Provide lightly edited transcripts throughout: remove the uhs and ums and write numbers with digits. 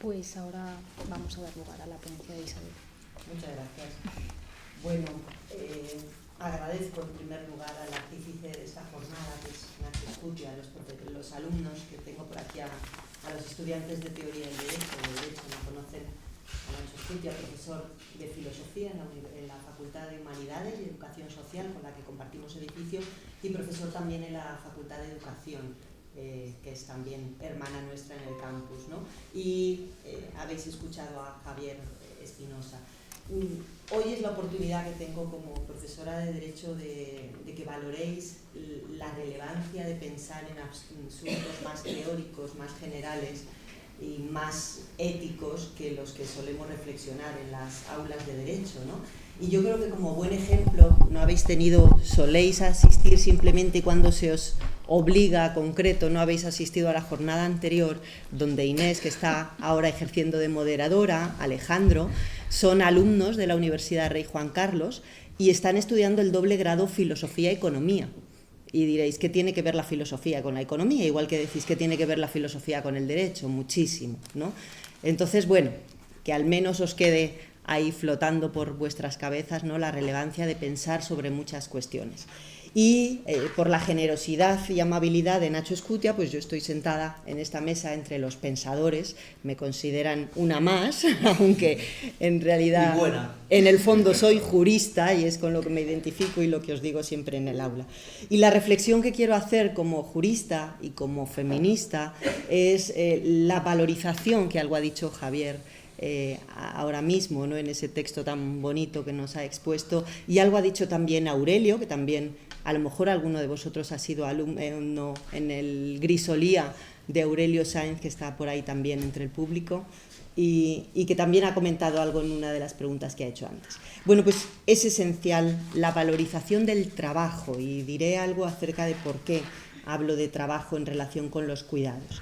Pues ahora vamos a dar lugar a la ponencia de Isabel. Muchas gracias. Bueno, agradezco en primer lugar al artífice de esta jornada, que es Nacho Escutia, a los alumnos que tengo por aquí, a los estudiantes de Teoría del Derecho. Me conocen a Nacho Escutia, profesor de Filosofía en la Facultad de Humanidades y Educación Social, con la que compartimos edificio, y profesor también en la Facultad de Educación, que es también hermana nuestra en el campus, ¿no? Y habéis escuchado a Javier Espinosa. Hoy es la oportunidad que tengo como profesora de Derecho de que valoréis la relevancia de pensar en asuntos más teóricos, más generales y más éticos que los que solemos reflexionar en las aulas de Derecho, ¿no? Y yo creo que como buen ejemplo soléis asistir simplemente cuando se os obliga a concreto, no habéis asistido a la jornada anterior, donde Inés, que está ahora ejerciendo de moderadora, Alejandro, son alumnos de la Universidad Rey Juan Carlos y están estudiando el doble grado Filosofía y Economía. Y diréis, ¿qué tiene que ver la filosofía con la economía? Igual que decís, ¿qué tiene que ver la filosofía con el derecho? Muchísimo, ¿no? Entonces, bueno, que al menos os quede ahí flotando por vuestras cabezas, ¿no?, la relevancia de pensar sobre muchas cuestiones. Y por la generosidad y amabilidad de Nacho Escutia, pues yo estoy sentada en esta mesa entre los pensadores, me consideran una más, aunque en realidad en el fondo soy jurista y es con lo que me identifico y lo que os digo siempre en el aula. Y la reflexión que quiero hacer como jurista y como feminista es la valorización, que algo ha dicho Javier ahora mismo, ¿no?, en ese texto tan bonito que nos ha expuesto, y algo ha dicho también Aurelio, que también a lo mejor alguno de vosotros ha sido alumno en el Grisolía de Aurelio Sáenz, que está por ahí también entre el público, y que también ha comentado algo en una de las preguntas que ha hecho antes. Bueno, pues es esencial la valorización del trabajo, y diré algo acerca de por qué hablo de trabajo en relación con los cuidados.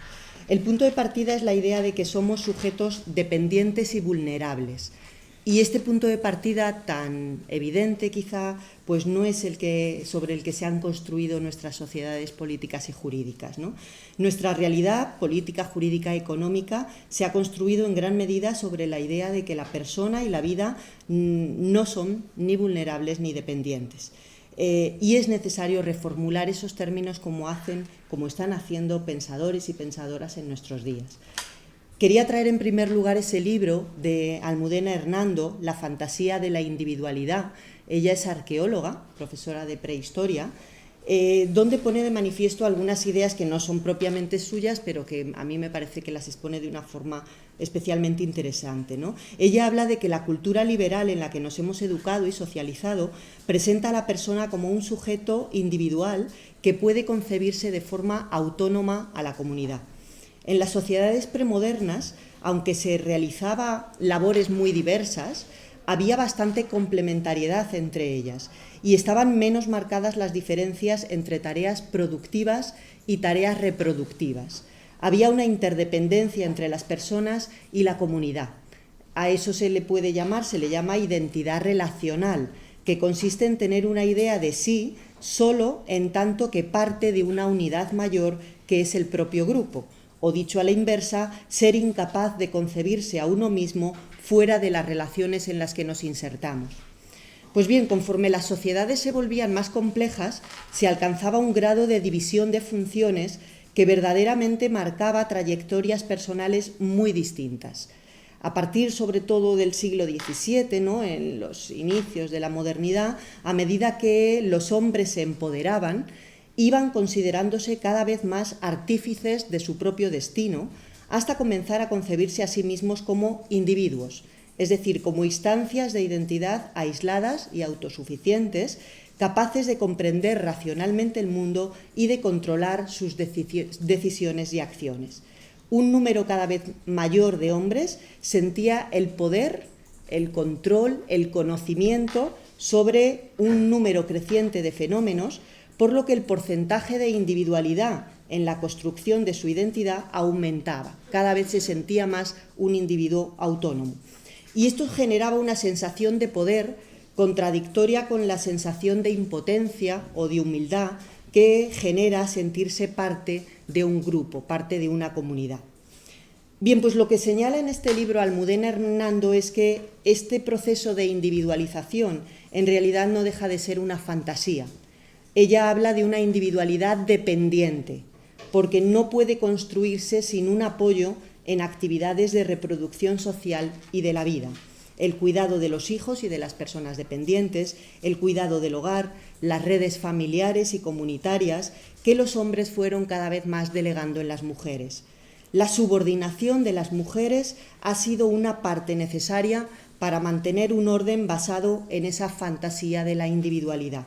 El punto de partida es la idea de que somos sujetos dependientes y vulnerables. Y este punto de partida tan evidente quizá, pues no es sobre el que se han construido nuestras sociedades políticas y jurídicas, ¿no? Nuestra realidad política, jurídica, económica se ha construido en gran medida sobre la idea de que la persona y la vida no son ni vulnerables ni dependientes. Y es necesario reformular esos términos como están haciendo pensadores y pensadoras en nuestros días. Quería traer en primer lugar ese libro de Almudena Hernando, La fantasía de la individualidad. Ella es arqueóloga, profesora de prehistoria, donde pone de manifiesto algunas ideas que no son propiamente suyas, pero que a mí me parece que las expone de una forma especialmente interesante, ¿no? Ella habla de que la cultura liberal en la que nos hemos educado y socializado presenta a la persona como un sujeto individual que puede concebirse de forma autónoma a la comunidad. En las sociedades premodernas, aunque se realizaba labores muy diversas, había bastante complementariedad entre ellas y estaban menos marcadas las diferencias entre tareas productivas y tareas reproductivas. Había una interdependencia entre las personas y la comunidad. A eso se le llama identidad relacional, que consiste en tener una idea de sí solo en tanto que parte de una unidad mayor que es el propio grupo. O dicho a la inversa, ser incapaz de concebirse a uno mismo fuera de las relaciones en las que nos insertamos. Pues bien, conforme las sociedades se volvían más complejas, se alcanzaba un grado de división de funciones que verdaderamente marcaba trayectorias personales muy distintas. A partir sobre todo del siglo XVII, ¿no?, en los inicios de la modernidad, a medida que los hombres se empoderaban, iban considerándose cada vez más artífices de su propio destino, hasta comenzar a concebirse a sí mismos como individuos, es decir, como instancias de identidad aisladas y autosuficientes, capaces de comprender racionalmente el mundo y de controlar sus decisiones y acciones. Un número cada vez mayor de hombres sentía el poder, el control, el conocimiento sobre un número creciente de fenómenos, por lo que el porcentaje de individualidad en la construcción de su identidad aumentaba. Cada vez se sentía más un individuo autónomo. Y esto generaba una sensación de poder contradictoria con la sensación de impotencia o de humildad que genera sentirse parte de un grupo, parte de una comunidad. Bien, pues lo que señala en este libro Almudena Hernando es que este proceso de individualización en realidad no deja de ser una fantasía. Ella habla de una individualidad dependiente, porque no puede construirse sin un apoyo en actividades de reproducción social y de la vida. El cuidado de los hijos y de las personas dependientes, el cuidado del hogar, las redes familiares y comunitarias que los hombres fueron cada vez más delegando en las mujeres. La subordinación de las mujeres ha sido una parte necesaria para mantener un orden basado en esa fantasía de la individualidad.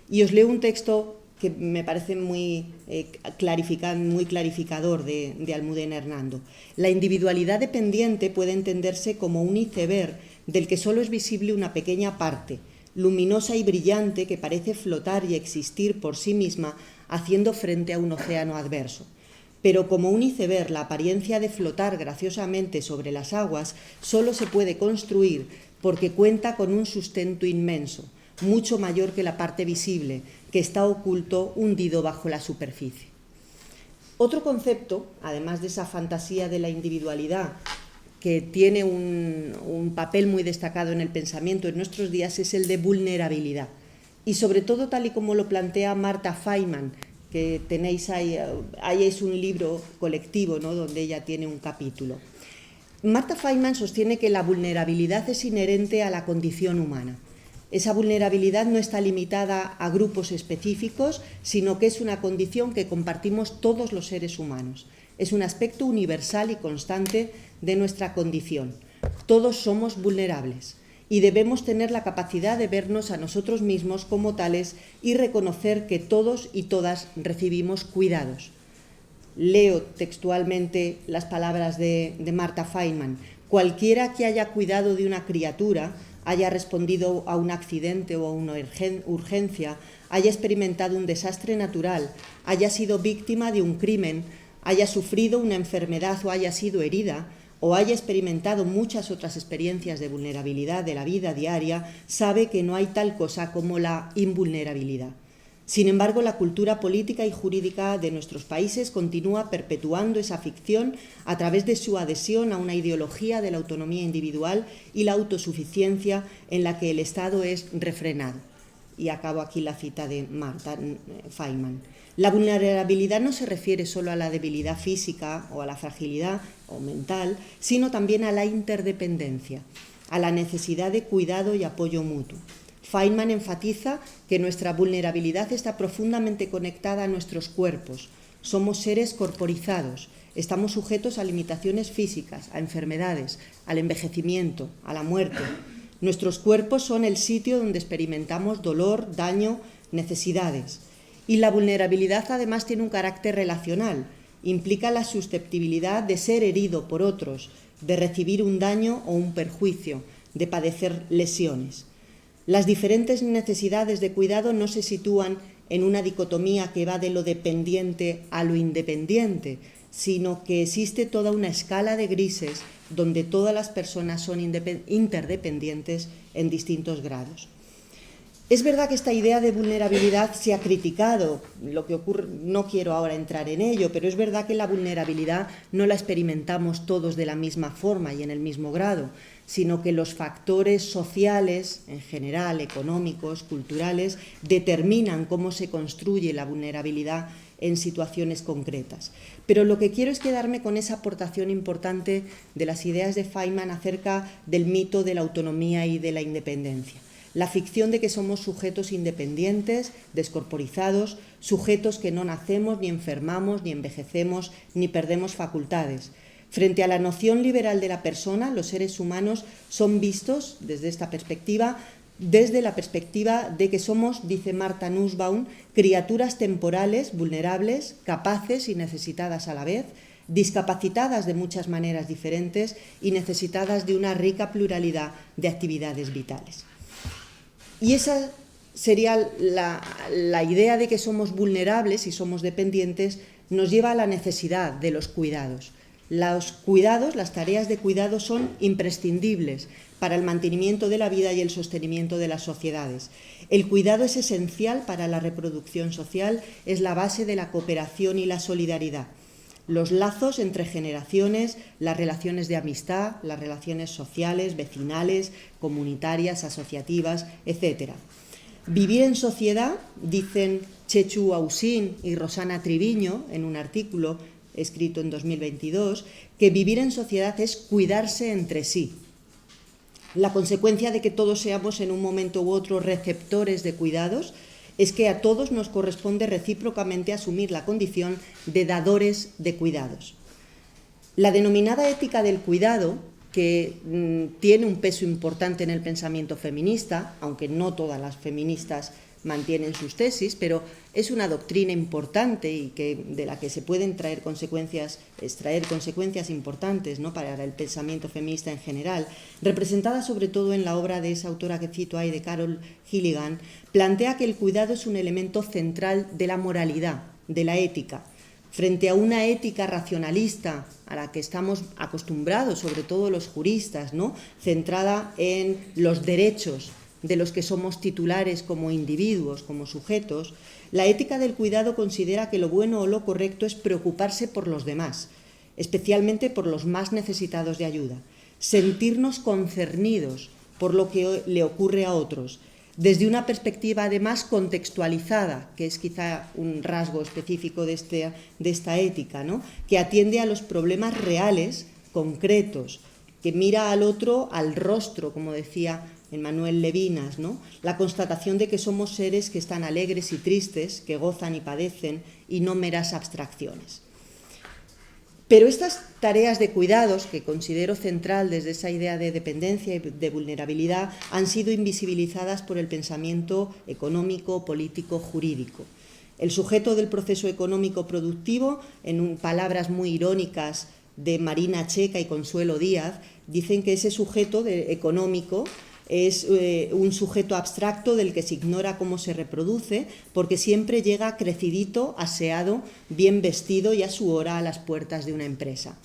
Y os leo un texto que me parece muy clarificador de Almudena Hernando. La individualidad dependiente puede entenderse como un iceberg del que solo es visible una pequeña parte, luminosa y brillante, que parece flotar y existir por sí misma haciendo frente a un océano adverso. Pero como un iceberg, la apariencia de flotar graciosamente sobre las aguas solo se puede construir porque cuenta con un sustento inmenso, mucho mayor que la parte visible, que está oculto, hundido bajo la superficie. Otro concepto, además de esa fantasía de la individualidad, que tiene un papel muy destacado en el pensamiento en nuestros días, es el de vulnerabilidad. Y sobre todo, tal y como lo plantea Marta Feynman, que tenéis ahí es un libro colectivo, ¿no?, donde ella tiene un capítulo. Marta Feynman sostiene que la vulnerabilidad es inherente a la condición humana. Esa vulnerabilidad no está limitada a grupos específicos, sino que es una condición que compartimos todos los seres humanos. Es un aspecto universal y constante de nuestra condición. Todos somos vulnerables y debemos tener la capacidad de vernos a nosotros mismos como tales y reconocer que todos y todas recibimos cuidados. Leo textualmente las palabras de Marta Feynman. Cualquiera que haya cuidado de una criatura, haya respondido a un accidente o a una urgencia, haya experimentado un desastre natural, haya sido víctima de un crimen, haya sufrido una enfermedad o haya sido herida, o haya experimentado muchas otras experiencias de vulnerabilidad de la vida diaria, sabe que no hay tal cosa como la invulnerabilidad. Sin embargo, la cultura política y jurídica de nuestros países continúa perpetuando esa ficción a través de su adhesión a una ideología de la autonomía individual y la autosuficiencia en la que el Estado es refrenado. Y acabo aquí la cita de Marta Feynman. La vulnerabilidad no se refiere solo a la debilidad física o a la fragilidad o mental, sino también a la interdependencia, a la necesidad de cuidado y apoyo mutuo. Feynman enfatiza que nuestra vulnerabilidad está profundamente conectada a nuestros cuerpos. Somos seres corporizados, estamos sujetos a limitaciones físicas, a enfermedades, al envejecimiento, a la muerte. Nuestros cuerpos son el sitio donde experimentamos dolor, daño, necesidades. Y la vulnerabilidad además tiene un carácter relacional, implica la susceptibilidad de ser herido por otros, de recibir un daño o un perjuicio, de padecer lesiones. Las diferentes necesidades de cuidado no se sitúan en una dicotomía que va de lo dependiente a lo independiente, sino que existe toda una escala de grises donde todas las personas son interdependientes en distintos grados. Es verdad que esta idea de vulnerabilidad se ha criticado, lo que ocurre, no quiero ahora entrar en ello, pero es verdad que la vulnerabilidad no la experimentamos todos de la misma forma y en el mismo grado, sino que los factores sociales, en general, económicos, culturales, determinan cómo se construye la vulnerabilidad en situaciones concretas. Pero lo que quiero es quedarme con esa aportación importante de las ideas de Feynman acerca del mito de la autonomía y de la independencia. La ficción de que somos sujetos independientes, descorporizados, sujetos que no nacemos, ni enfermamos, ni envejecemos, ni perdemos facultades. Frente a la noción liberal de la persona, los seres humanos son vistos desde esta perspectiva, desde la perspectiva de que somos, dice Martha Nussbaum, criaturas temporales, vulnerables, capaces y necesitadas a la vez, discapacitadas de muchas maneras diferentes y necesitadas de una rica pluralidad de actividades vitales. Y esa sería la idea de que somos vulnerables y somos dependientes, nos lleva a la necesidad de los cuidados. Los cuidados, las tareas de cuidado son imprescindibles para el mantenimiento de la vida y el sostenimiento de las sociedades. El cuidado es esencial para la reproducción social, es la base de la cooperación y la solidaridad. los lazos entre generaciones, las relaciones de amistad, las relaciones sociales, vecinales, comunitarias, asociativas, etc. Vivir en sociedad, dicen Chechu Ausín y Rosana Triviño en un artículo escrito en 2022, que vivir en sociedad es cuidarse entre sí. La consecuencia de que todos seamos en un momento u otro receptores de cuidados es que a todos nos corresponde recíprocamente asumir la condición de dadores de cuidados. La denominada ética del cuidado, que tiene un peso importante en el pensamiento feminista, aunque no todas las feministas mantienen sus tesis, pero es una doctrina importante y de la que se pueden extraer consecuencias importantes, ¿no?, para el pensamiento feminista en general, representada sobre todo en la obra de esa autora que cito ahí, de Carol Gilligan, plantea que el cuidado es un elemento central de la moralidad, de la ética. Frente a una ética racionalista a la que estamos acostumbrados, sobre todo los juristas, ¿no?, centrada en los derechos de los que somos titulares como individuos, como sujetos, la ética del cuidado considera que lo bueno o lo correcto es preocuparse por los demás, especialmente por los más necesitados de ayuda, sentirnos concernidos por lo que le ocurre a otros, desde una perspectiva además contextualizada, que es quizá un rasgo específico de esta ética, ¿no?, que atiende a los problemas reales, concretos, que mira al otro al rostro, como decía Emmanuel Levinas, ¿no?, la constatación de que somos seres que están alegres y tristes, que gozan y padecen, y no meras abstracciones. Pero estas tareas de cuidados, que considero central desde esa idea de dependencia y de vulnerabilidad, han sido invisibilizadas por el pensamiento económico, político, jurídico. El sujeto del proceso económico productivo, en palabras muy irónicas de Marina Checa y Consuelo Díaz, dicen que ese sujeto económico es un sujeto abstracto del que se ignora cómo se reproduce, porque siempre llega crecidito, aseado, bien vestido y a su hora a las puertas de una empresa.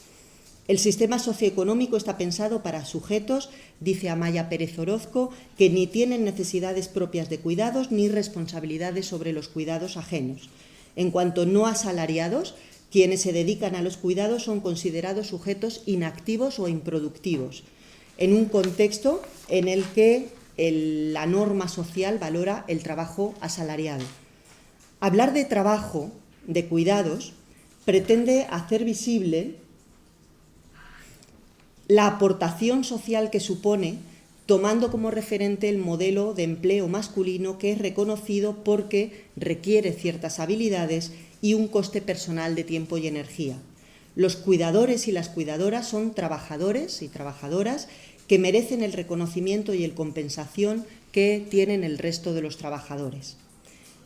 El sistema socioeconómico está pensado para sujetos, dice Amaya Pérez Orozco, que ni tienen necesidades propias de cuidados ni responsabilidades sobre los cuidados ajenos. En cuanto no asalariados, quienes se dedican a los cuidados son considerados sujetos inactivos o improductivos, en un contexto en el que la norma social valora el trabajo asalariado. Hablar de trabajo, de cuidados, pretende hacer visible la aportación social que supone, tomando como referente el modelo de empleo masculino que es reconocido porque requiere ciertas habilidades y un coste personal de tiempo y energía. Los cuidadores y las cuidadoras son trabajadores y trabajadoras que merecen el reconocimiento y la compensación que tienen el resto de los trabajadores.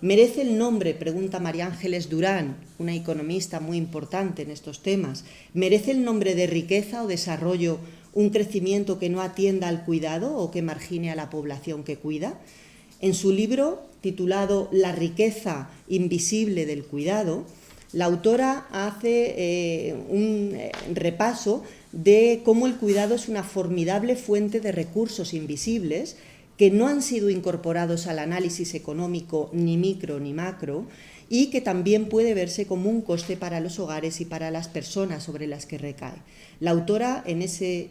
¿Merece el nombre, pregunta María Ángeles Durán, una economista muy importante en estos temas, merece el nombre de riqueza o desarrollo un crecimiento que no atienda al cuidado o que margine a la población que cuida? En su libro, titulado La riqueza invisible del cuidado, la autora hace un repaso de cómo el cuidado es una formidable fuente de recursos invisibles que no han sido incorporados al análisis económico ni micro ni macro y que también puede verse como un coste para los hogares y para las personas sobre las que recae. La autora, en ese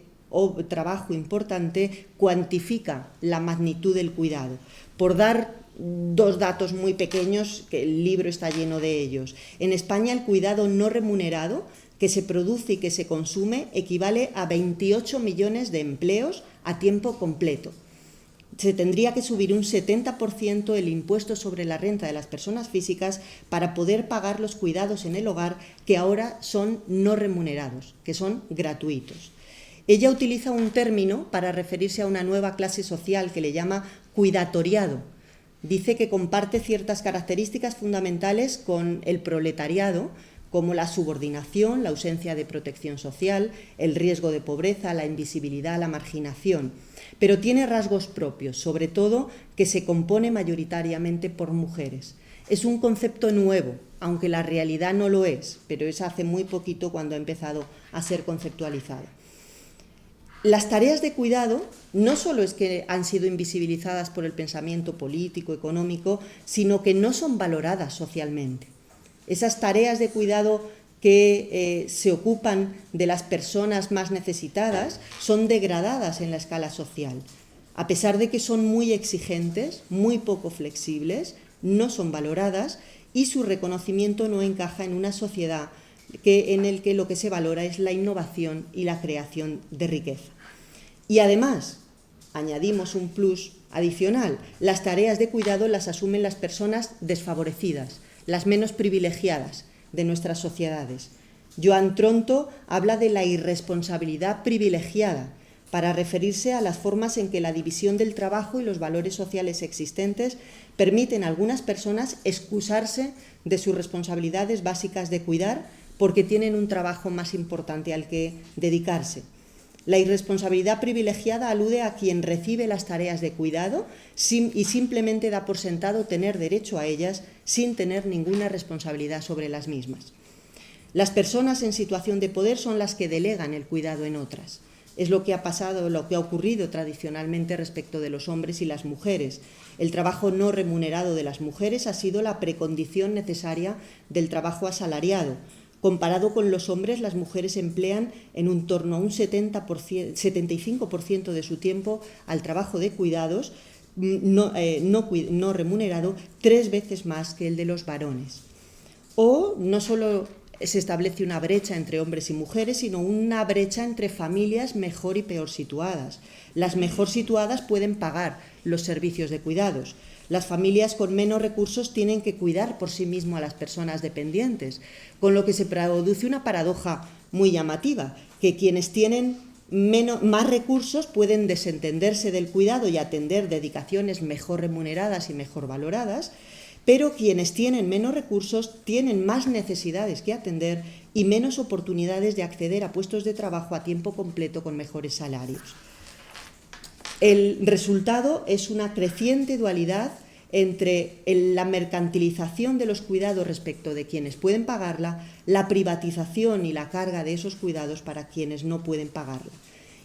trabajo importante, cuantifica la magnitud del cuidado. Por dar dos datos muy pequeños, que el libro está lleno de ellos. En España, el cuidado no remunerado que se produce y que se consume equivale a 28 millones de empleos a tiempo completo. Se tendría que subir un 70% el impuesto sobre la renta de las personas físicas para poder pagar los cuidados en el hogar que ahora son no remunerados, que son gratuitos. Ella utiliza un término para referirse a una nueva clase social que le llama cuidatoriado. Dice que comparte ciertas características fundamentales con el proletariado, como la subordinación, la ausencia de protección social, el riesgo de pobreza, la invisibilidad, la marginación. Pero tiene rasgos propios, sobre todo que se compone mayoritariamente por mujeres. Es un concepto nuevo, aunque la realidad no lo es, pero es hace muy poquito cuando ha empezado a ser conceptualizado. Las tareas de cuidado no solo es que han sido invisibilizadas por el pensamiento político, económico, sino que no son valoradas socialmente. Esas tareas de cuidado que se ocupan de las personas más necesitadas son degradadas en la escala social. A pesar de que son muy exigentes, muy poco flexibles, no son valoradas y su reconocimiento no encaja en una sociedad en el que lo que se valora es la innovación y la creación de riqueza. Y además, añadimos un plus adicional, las tareas de cuidado las asumen las personas desfavorecidas, las menos privilegiadas de nuestras sociedades. Joan Tronto habla de la irresponsabilidad privilegiada para referirse a las formas en que la división del trabajo y los valores sociales existentes permiten a algunas personas excusarse de sus responsabilidades básicas de cuidar porque tienen un trabajo más importante al que dedicarse. La irresponsabilidad privilegiada alude a quien recibe las tareas de cuidado y simplemente da por sentado tener derecho a ellas sin tener ninguna responsabilidad sobre las mismas. Las personas en situación de poder son las que delegan el cuidado en otras. Es lo que ha pasado, lo que ha ocurrido tradicionalmente respecto de los hombres y las mujeres. El trabajo no remunerado de las mujeres ha sido la precondición necesaria del trabajo asalariado. Comparado con los hombres, las mujeres emplean en un torno a un 75% de su tiempo al trabajo de cuidados no remunerado, 3 veces más que el de los varones. O no solo se establece una brecha entre hombres y mujeres, sino una brecha entre familias mejor y peor situadas. Las mejor situadas pueden pagar los servicios de cuidados. Las familias con menos recursos tienen que cuidar por sí mismas a las personas dependientes, con lo que se produce una paradoja muy llamativa, que quienes tienen más recursos pueden desentenderse del cuidado y atender dedicaciones mejor remuneradas y mejor valoradas, pero quienes tienen menos recursos tienen más necesidades que atender y menos oportunidades de acceder a puestos de trabajo a tiempo completo con mejores salarios. El resultado es una creciente dualidad entre la mercantilización de los cuidados respecto de quienes pueden pagarla, la privatización y la carga de esos cuidados para quienes no pueden pagarla.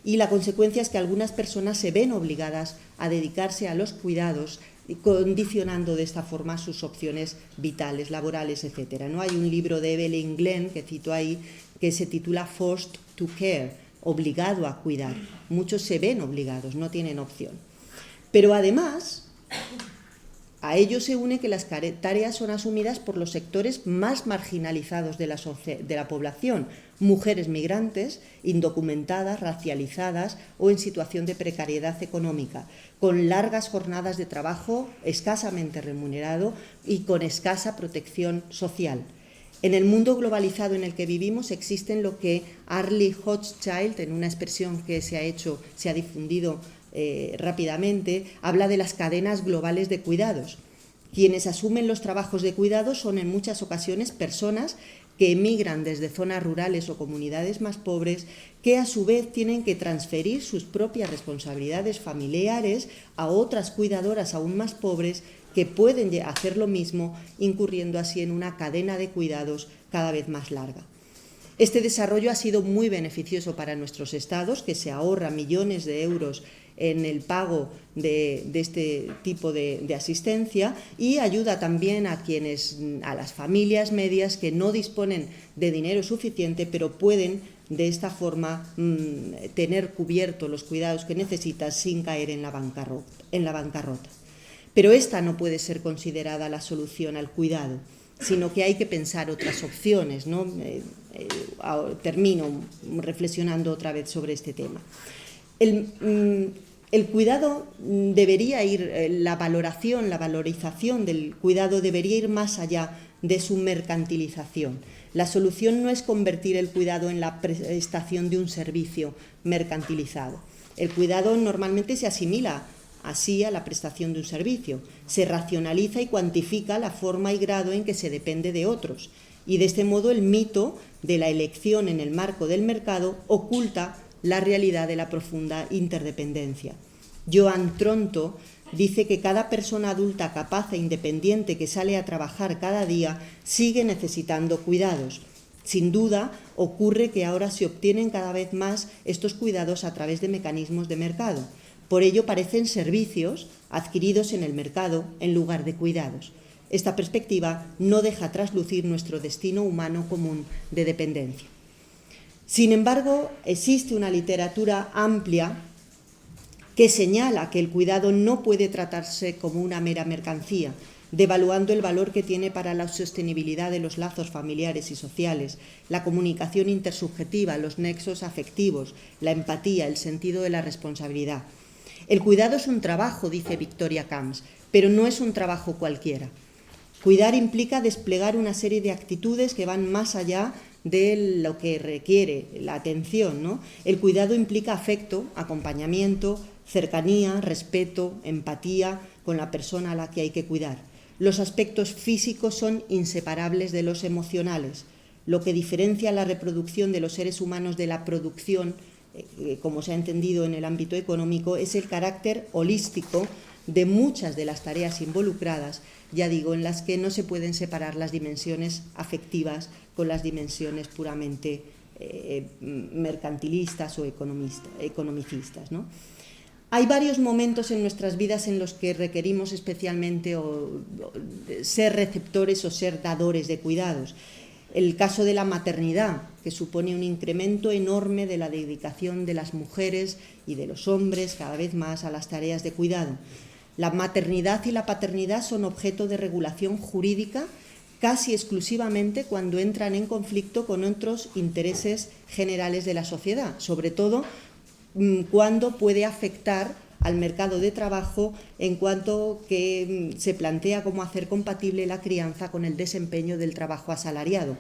Y la consecuencia es que algunas personas se ven obligadas a dedicarse a los cuidados, condicionando de esta forma sus opciones vitales, laborales, etc. ¿No? Hay un libro de Evelyn Glenn, que cito ahí, que se titula Forced to Care, obligado a cuidar. Muchos se ven obligados, no tienen opción. Pero además, a ello se une que las tareas son asumidas por los sectores más marginalizados de la población, mujeres migrantes, indocumentadas, racializadas o en situación de precariedad económica, con largas jornadas de trabajo escasamente remunerado y con escasa protección social. En el mundo globalizado en el que vivimos existen lo que Arlie Hochschild, en una expresión que se ha difundido rápidamente, habla de las cadenas globales de cuidados. Quienes asumen los trabajos de cuidados son en muchas ocasiones personas que emigran desde zonas rurales o comunidades más pobres, que a su vez tienen que transferir sus propias responsabilidades familiares a otras cuidadoras aún más pobres que pueden hacer lo mismo, incurriendo así en una cadena de cuidados cada vez más larga. Este desarrollo ha sido muy beneficioso para nuestros estados, que se ahorran millones de euros en el pago de este tipo de asistencia, y ayuda también a las familias medias que no disponen de dinero suficiente, pero pueden de esta forma tener cubiertos los cuidados que necesitan sin caer en la bancarrota. Pero esta no puede ser considerada la solución al cuidado, sino que hay que pensar otras opciones, ¿no? Termino reflexionando otra vez sobre este tema. El cuidado debería ir, la valorización del cuidado debería ir más allá de su mercantilización. La solución no es convertir el cuidado en la prestación de un servicio mercantilizado. El cuidado normalmente se asimila así a la prestación de un servicio. Se racionaliza y cuantifica la forma y grado en que se depende de otros. Y de este modo el mito de la elección en el marco del mercado oculta la realidad de la profunda interdependencia. Joan Tronto dice que cada persona adulta capaz e independiente que sale a trabajar cada día sigue necesitando cuidados. Sin duda, ocurre que ahora se obtienen cada vez más estos cuidados a través de mecanismos de mercado. Por ello parecen servicios adquiridos en el mercado en lugar de cuidados. Esta perspectiva no deja traslucir nuestro destino humano común de dependencia. Sin embargo, existe una literatura amplia que señala que el cuidado no puede tratarse como una mera mercancía, devaluando el valor que tiene para la sostenibilidad de los lazos familiares y sociales, la comunicación intersubjetiva, los nexos afectivos, la empatía, el sentido de la responsabilidad. El cuidado es un trabajo, dice Victoria Camps, pero no es un trabajo cualquiera. Cuidar implica desplegar una serie de actitudes que van más allá de lo que requiere la atención, ¿no? El cuidado implica afecto, acompañamiento, cercanía, respeto, empatía con la persona a la que hay que cuidar. Los aspectos físicos son inseparables de los emocionales. Lo que diferencia la reproducción de los seres humanos de la producción, como se ha entendido en el ámbito económico, es el carácter holístico de muchas de las tareas involucradas, ya digo, en las que no se pueden separar las dimensiones afectivas con las dimensiones puramente mercantilistas o economicistas, ¿no? Hay varios momentos en nuestras vidas en los que requerimos especialmente ser receptores o ser dadores de cuidados. El caso de la maternidad, que supone un incremento enorme de la dedicación de las mujeres y de los hombres cada vez más a las tareas de cuidado. La maternidad y la paternidad son objeto de regulación jurídica casi exclusivamente cuando entran en conflicto con otros intereses generales de la sociedad, sobre todo cuando puede afectar al mercado de trabajo en cuanto que se plantea cómo hacer compatible la crianza con el desempeño del trabajo asalariado.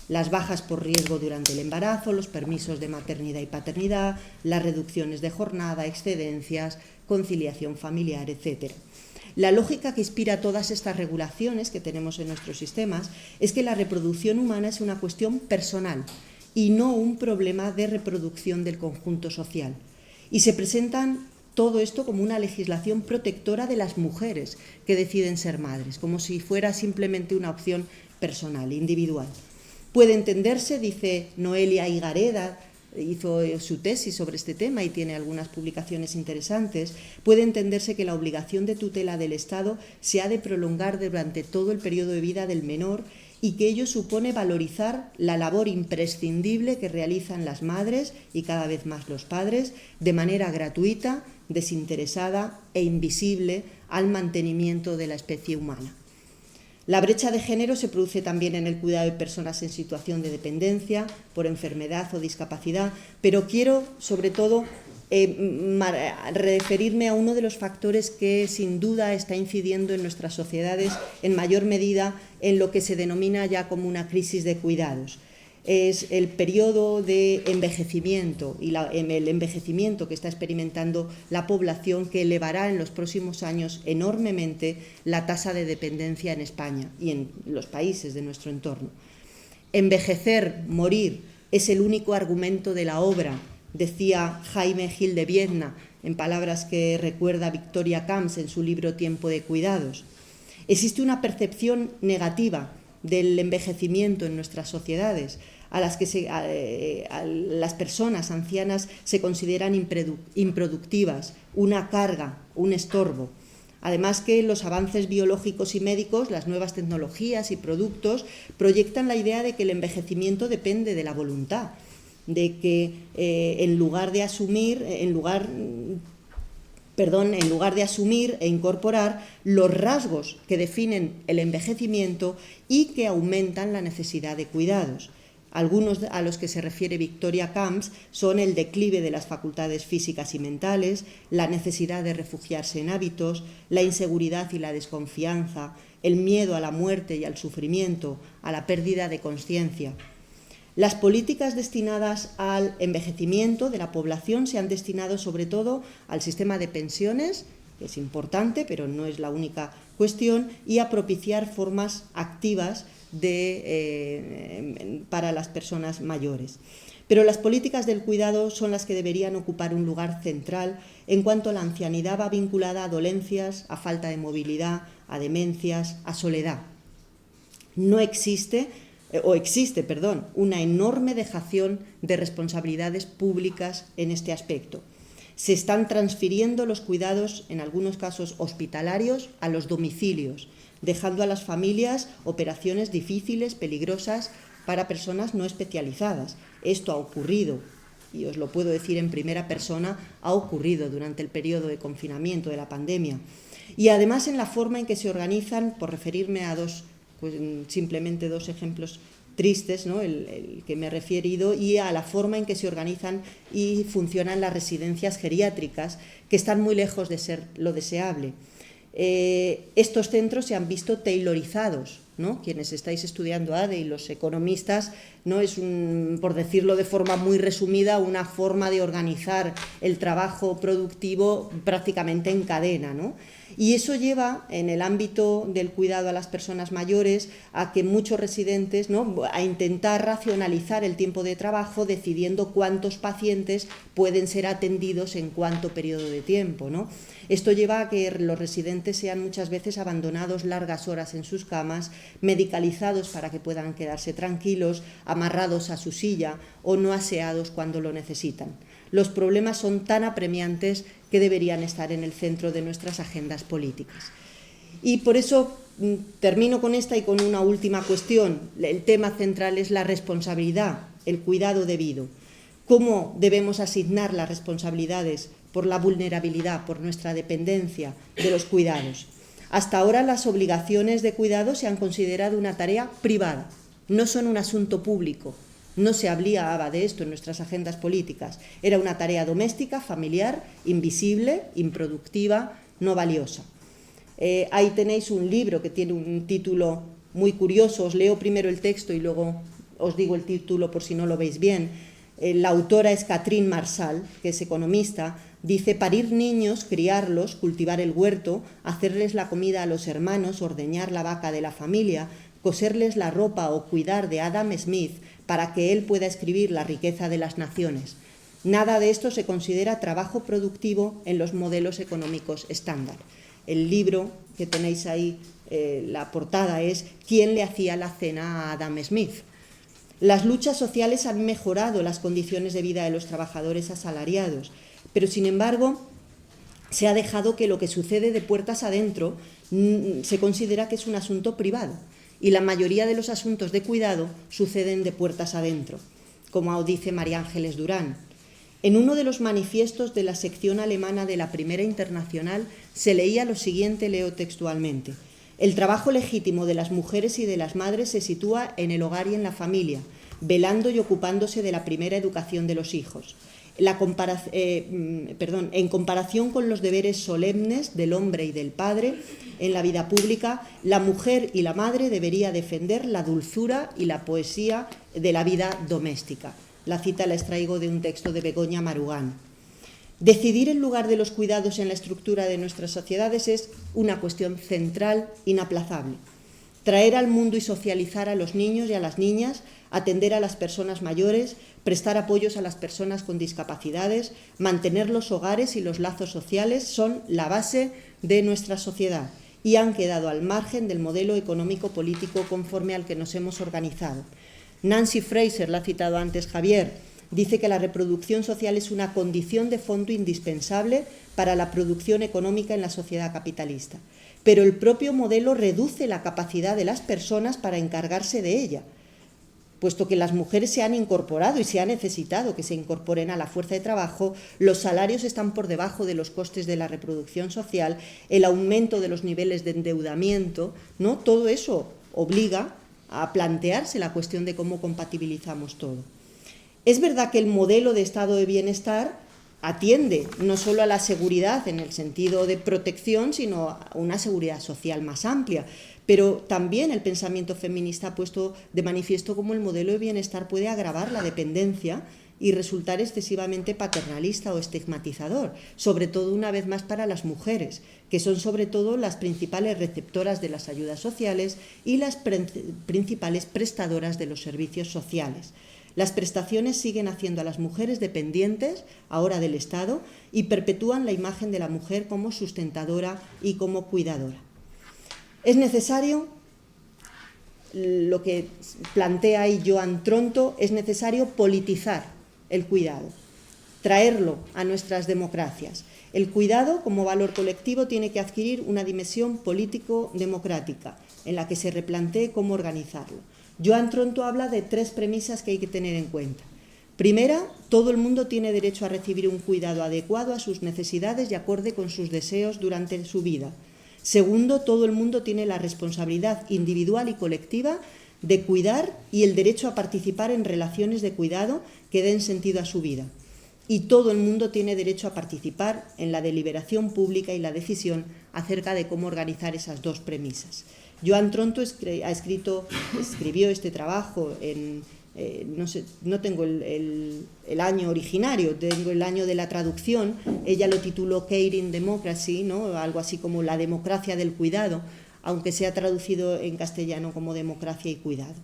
Las bajas por riesgo durante el embarazo, los permisos de maternidad y paternidad, las reducciones de jornada, excedencias, conciliación familiar, etc. La lógica que inspira todas estas regulaciones que tenemos en nuestros sistemas es que la reproducción humana es una cuestión personal y no un problema de reproducción del conjunto social. Y se presentan todo esto como una legislación protectora de las mujeres que deciden ser madres, como si fuera simplemente una opción personal, individual. Puede entenderse, dice Noelia Higareda, hizo su tesis sobre este tema y tiene algunas publicaciones interesantes, puede entenderse que la obligación de tutela del Estado se ha de prolongar durante todo el periodo de vida del menor y que ello supone valorizar la labor imprescindible que realizan las madres y cada vez más los padres de manera gratuita, desinteresada e invisible al mantenimiento de la especie humana. La brecha de género se produce también en el cuidado de personas en situación de dependencia, por enfermedad o discapacidad, pero quiero, sobre todo, referirme a uno de los factores que, sin duda, está incidiendo en nuestras sociedades en mayor medida en lo que se denomina ya como una crisis de cuidados. Es el periodo de envejecimiento y el envejecimiento que está experimentando la población, que elevará en los próximos años enormemente la tasa de dependencia en España y en los países de nuestro entorno. Envejecer, morir, es el único argumento de la obra, decía Jaime Gil de Viedna, en palabras que recuerda Victoria Camps en su libro Tiempo de cuidados. Existe una percepción negativa del envejecimiento en nuestras sociedades, a las que las personas ancianas se consideran improductivas, una carga, un estorbo. Además que los avances biológicos y médicos, las nuevas tecnologías y productos proyectan la idea de que el envejecimiento depende de la voluntad, de que en lugar de asumir e incorporar los rasgos que definen el envejecimiento y que aumentan la necesidad de cuidados. Algunos a los que se refiere Victoria Camps son el declive de las facultades físicas y mentales, la necesidad de refugiarse en hábitos, la inseguridad y la desconfianza, el miedo a la muerte y al sufrimiento, a la pérdida de conciencia. Las políticas destinadas al envejecimiento de la población se han destinado sobre todo al sistema de pensiones, que es importante, pero no es la única cuestión, y a propiciar formas activas para las personas mayores. Pero las políticas del cuidado son las que deberían ocupar un lugar central en cuanto a la ancianidad va vinculada a dolencias, a falta de movilidad, a demencias, a soledad. Existe una enorme dejación de responsabilidades públicas en este aspecto. Se están transfiriendo los cuidados, en algunos casos hospitalarios, a los domicilios, dejando a las familias operaciones difíciles, peligrosas para personas no especializadas. Esto ha ocurrido, y os lo puedo decir en primera persona, ha ocurrido durante el periodo de confinamiento de la pandemia. Y además en la forma en que se organizan, por referirme a simplemente dos ejemplos tristes, ¿no? el que me he referido, y a la forma en que se organizan y funcionan las residencias geriátricas, que están muy lejos de ser lo deseable. Estos centros se han visto tailorizados, ¿no? Quienes estáis estudiando ADE y los economistas, ¿no? Es, por decirlo de forma muy resumida, una forma de organizar el trabajo productivo prácticamente en cadena, ¿no? Y eso lleva, en el ámbito del cuidado a las personas mayores, a que muchos residentes, ¿no? a intentar racionalizar el tiempo de trabajo, decidiendo cuántos pacientes pueden ser atendidos en cuánto periodo de tiempo, ¿no? Esto lleva a que los residentes sean muchas veces abandonados largas horas en sus camas, medicalizados para que puedan quedarse tranquilos, amarrados a su silla o no aseados cuando lo necesitan. Los problemas son tan apremiantes que deberían estar en el centro de nuestras agendas políticas. Y por eso termino con esta y con una última cuestión. El tema central es la responsabilidad, el cuidado debido. ¿Cómo debemos asignar las responsabilidades por la vulnerabilidad, por nuestra dependencia de los cuidados? Hasta ahora las obligaciones de cuidado se han considerado una tarea privada, no son un asunto público. No se hablaba de esto en nuestras agendas políticas. Era una tarea doméstica, familiar, invisible, improductiva, no valiosa. Ahí tenéis un libro que tiene un título muy curioso. Os leo primero el texto y luego os digo el título por si no lo veis bien. La autora es Catherine Marsal, que es economista. Dice: parir niños, criarlos, cultivar el huerto, hacerles la comida a los hermanos, ordeñar la vaca de la familia, coserles la ropa o cuidar de Adam Smith para que él pueda escribir La riqueza de las naciones. Nada de esto se considera trabajo productivo en los modelos económicos estándar. El libro que tenéis ahí, la portada, es ¿Quién le hacía la cena a Adam Smith? Las luchas sociales han mejorado las condiciones de vida de los trabajadores asalariados, pero sin embargo se ha dejado que lo que sucede de puertas adentro se considera que es un asunto privado. Y la mayoría de los asuntos de cuidado suceden de puertas adentro, como dice María Ángeles Durán. En uno de los manifiestos de la sección alemana de la Primera Internacional se leía lo siguiente, leo textualmente: el trabajo legítimo de las mujeres y de las madres se sitúa en el hogar y en la familia, velando y ocupándose de la primera educación de los hijos. En comparación con los deberes solemnes del hombre y del padre en la vida pública, la mujer y la madre debería defender la dulzura y la poesía de la vida doméstica. La cita la extraigo de un texto de Begoña Marugán. Decidir el lugar de los cuidados en la estructura de nuestras sociedades es una cuestión central, inaplazable. Traer al mundo y socializar a los niños y a las niñas, atender a las personas mayores, prestar apoyos a las personas con discapacidades, mantener los hogares y los lazos sociales son la base de nuestra sociedad y han quedado al margen del modelo económico-político conforme al que nos hemos organizado. Nancy Fraser, la ha citado antes Javier, dice que la reproducción social es una condición de fondo indispensable para la producción económica en la sociedad capitalista. Pero el propio modelo reduce la capacidad de las personas para encargarse de ella, puesto que las mujeres se han incorporado y se ha necesitado que se incorporen a la fuerza de trabajo, los salarios están por debajo de los costes de la reproducción social, el aumento de los niveles de endeudamiento, ¿no? Todo eso obliga a plantearse la cuestión de cómo compatibilizamos todo. Es verdad que el modelo de estado de bienestar atiende no solo a la seguridad en el sentido de protección, sino a una seguridad social más amplia. Pero también el pensamiento feminista ha puesto de manifiesto cómo el modelo de bienestar puede agravar la dependencia y resultar excesivamente paternalista o estigmatizador, sobre todo una vez más para las mujeres, que son sobre todo las principales receptoras de las ayudas sociales y las principales prestadoras de los servicios sociales. Las prestaciones siguen haciendo a las mujeres dependientes, ahora del Estado, y perpetúan la imagen de la mujer como sustentadora y como cuidadora. Es necesario, lo que plantea ahí Joan Tronto, es necesario politizar el cuidado. traerlo a nuestras democracias. El cuidado como valor colectivo tiene que adquirir una dimensión político-democrática en la que se replantee cómo organizarlo. Joan Tronto habla de 3 premisas que hay que tener en cuenta. Primera, todo el mundo tiene derecho a recibir un cuidado adecuado a sus necesidades y acorde con sus deseos durante su vida. Segundo, todo el mundo tiene la responsabilidad individual y colectiva de cuidar y el derecho a participar en relaciones de cuidado que den sentido a su vida. Y todo el mundo tiene derecho a participar en la deliberación pública y la decisión acerca de cómo organizar esas 2 premisas. Joan Tronto escribió este trabajo en, no tengo el año originario, tengo el año de la traducción. Ella lo tituló Caring Democracy, ¿no? Algo así como la democracia del cuidado, aunque sea traducido en castellano como democracia y cuidado.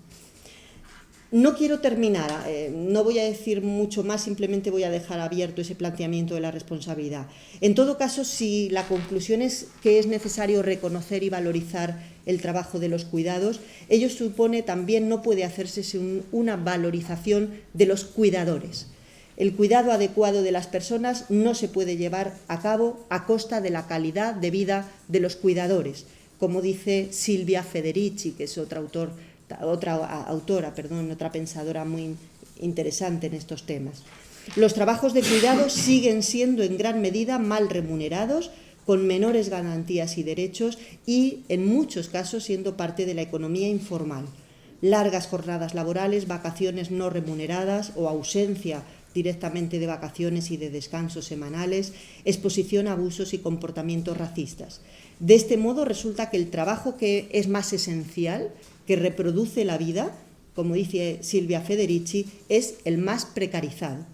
No quiero terminar, no voy a decir mucho más, simplemente voy a dejar abierto ese planteamiento de la responsabilidad. En todo caso, si la conclusión es que es necesario reconocer y valorizar el trabajo de los cuidados, ello supone también, no puede hacerse sin una valorización de los cuidadores. El cuidado adecuado de las personas no se puede llevar a cabo a costa de la calidad de vida de los cuidadores, como dice Silvia Federici, que es otra pensadora muy interesante en estos temas. Los trabajos de cuidado siguen siendo en gran medida mal remunerados, con menores garantías y derechos y, en muchos casos, siendo parte de la economía informal. Largas jornadas laborales, vacaciones no remuneradas o ausencia directamente de vacaciones y de descansos semanales, exposición a abusos y comportamientos racistas. De este modo, resulta que el trabajo que es más esencial, que reproduce la vida, como dice Silvia Federici, es el más precarizado.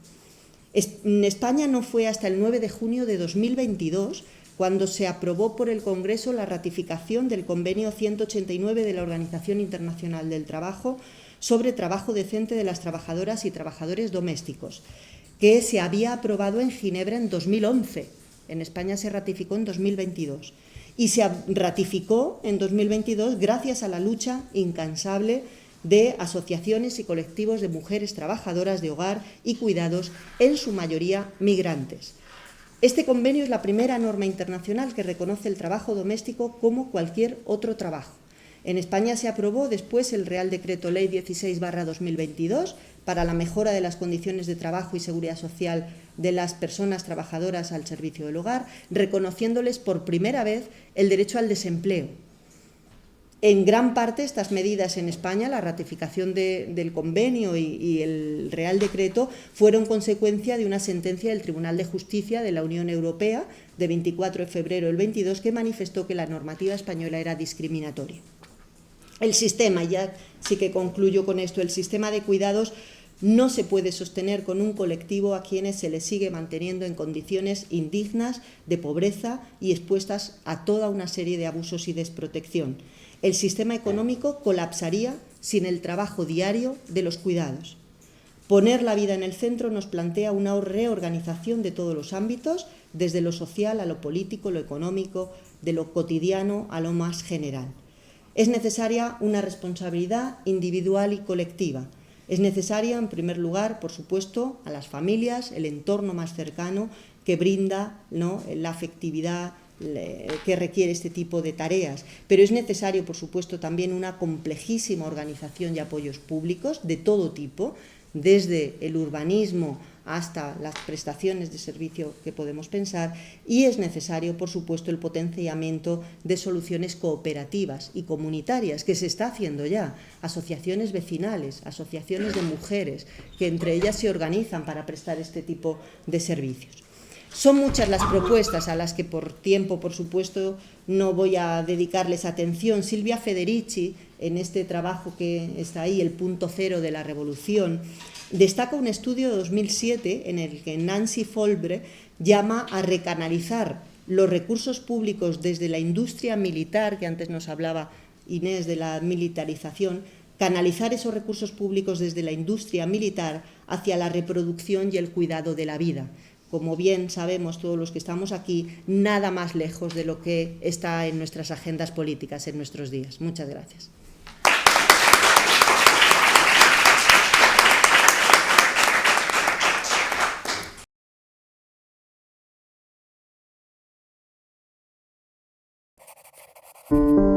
En España no fue hasta el 9 de junio de 2022 cuando se aprobó por el Congreso la ratificación del Convenio 189 de la Organización Internacional del Trabajo sobre trabajo decente de las trabajadoras y trabajadores domésticos, que se había aprobado en Ginebra en 2011. En España se ratificó en 2022. Y se ratificó en 2022 gracias a la lucha incansable de asociaciones y colectivos de mujeres trabajadoras de hogar y cuidados, en su mayoría migrantes. Este convenio es la primera norma internacional que reconoce el trabajo doméstico como cualquier otro trabajo. En España se aprobó después el Real Decreto Ley 16/2022 para la mejora de las condiciones de trabajo y seguridad social de las personas trabajadoras al servicio del hogar, reconociéndoles por primera vez el derecho al desempleo. En gran parte estas medidas en España, la ratificación del convenio y el Real Decreto, fueron consecuencia de una sentencia del Tribunal de Justicia de la Unión Europea de 24 de febrero del 22 que manifestó que la normativa española era discriminatoria. El sistema, ya sí que concluyo con esto, el sistema de cuidados no se puede sostener con un colectivo a quienes se les sigue manteniendo en condiciones indignas, de pobreza y expuestas a toda una serie de abusos y desprotección. El sistema económico colapsaría sin el trabajo diario de los cuidados. Poner la vida en el centro nos plantea una reorganización de todos los ámbitos, desde lo social a lo político, lo económico, de lo cotidiano a lo más general. Es necesaria una responsabilidad individual y colectiva. Es necesaria, en primer lugar, por supuesto, a las familias, el entorno más cercano que brinda, ¿no?, la afectividad que requiere este tipo de tareas. Pero es necesario, por supuesto, también una complejísima organización y apoyos públicos de todo tipo, desde el urbanismo hasta las prestaciones de servicio que podemos pensar, y es necesario, por supuesto, el potenciamiento de soluciones cooperativas y comunitarias, que se está haciendo ya, asociaciones vecinales, asociaciones de mujeres, que entre ellas se organizan para prestar este tipo de servicios. Son muchas las propuestas a las que por tiempo, por supuesto, no voy a dedicarles atención. Silvia Federici, en este trabajo que está ahí, El punto cero de la revolución, destaca un estudio de 2007 en el que Nancy Folbre llama a recanalizar los recursos públicos desde la industria militar, que antes nos hablaba Inés de la militarización, canalizar esos recursos públicos desde la industria militar hacia la reproducción y el cuidado de la vida. Como bien sabemos todos los que estamos aquí, nada más lejos de lo que está en nuestras agendas políticas en nuestros días. Muchas gracias. Gracias.